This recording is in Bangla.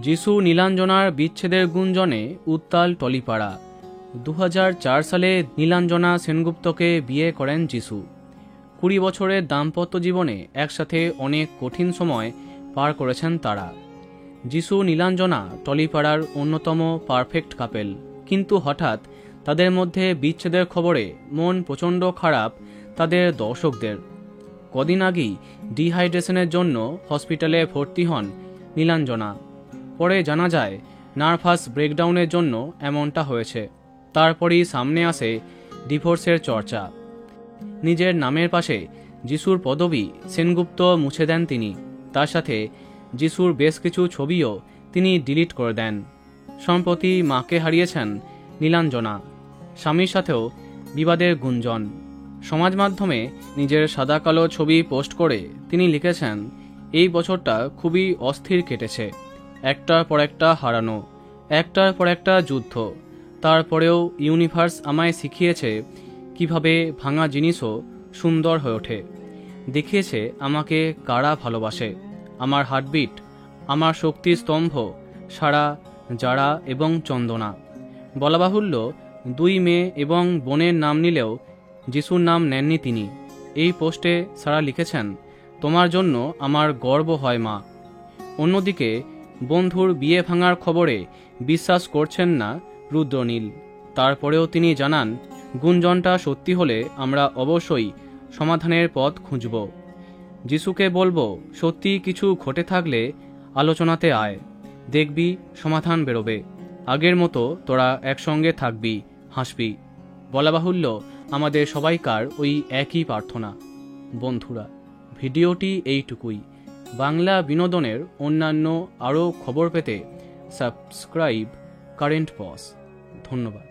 যিশু নীলাঞ্জনার বিচ্ছেদের গুঞ্জনে উত্তাল টলিপাড়া। 2004 সালে নীলাঞ্জনা সেনগুপ্তকে বিয়ে করেন যিশু। 20 বছরের দাম্পত্য জীবনে একসাথে অনেক কঠিন সময় পার করেছেন তারা। যিশু নীলাঞ্জনা টলিপাড়ার অন্যতম পারফেক্ট কাপেল, কিন্তু হঠাৎ তাদের মধ্যে বিচ্ছেদের খবরে মন প্রচণ্ড খারাপ তাদের দর্শকদের। কদিন আগেই ডিহাইড্রেশনের জন্য হসপিটালে ভর্তি হন নীলাঞ্জনা। পরে জানা যায় নার্ভাস ব্রেকডাউনের জন্য এমনটা হয়েছে। তারপরই সামনে আসে ডিভোর্সের চর্চা। নিজের নামের পাশে যিশুর পদবি সেনগুপ্ত মুছে দেন তিনি। তার সাথে যিশুর বেশ কিছু ছবিও তিনি ডিলিট করে দেন। সম্প্রতি মাকে হারিয়েছেন নীলাঞ্জনা। স্বামীর সাথেও বিবাদের গুঞ্জন। সমাজ মাধ্যমে নিজের সাদা কালো ছবি পোস্ট করে তিনি লিখেছেন, এই বছরটা খুবই অস্থির কেটেছে। একটার পর একটা হারানো, একটার পর একটা যুদ্ধ। তারপরেও ইউনিভার্স আমায় শিখিয়েছে কিভাবে ভাঙা জিনিসও সুন্দর হয়ে ওঠে। দেখিয়েছে আমাকে কারা ভালোবাসে। আমার হার্টবিট, আমার শক্তির স্তম্ভ সারা, যারা এবং চন্দনা। বলা বাহুল্য, 2 মেয়ে এবং বোনের নাম নিলেও যিশুর নাম নেননি তিনি। এই পোস্টে সারা লিখেছেন, তোমার জন্য আমার গর্ব হয় মা। অন্যদিকে বন্ধুর বিয়ে ভাঙার খবরে বিশ্বাস করছেন না রুদ্রনীল। তারপরেও তিনি জানান, গুঞ্জনটা সত্যি হলে আমরা অবশ্যই সমাধানের পথ খুঁজব। যিশুকে বলবো, সত্যি কিছু ঘটে থাকলে আলোচনাতে আয়, দেখবি সমাধান বেরোবে। আগের মতো তোরা একসঙ্গে থাকবি, হাসবি। বলা বাহুল্য, আমাদের সবাইকার ওই একই প্রার্থনা। বন্ধুরা, ভিডিওটি এইটুকুই। বাংলা বিনোদনের অন্যান্য আরও খবর পেতে সাবস্ক্রাইব কারেন্ট বস। ধন্যবাদ।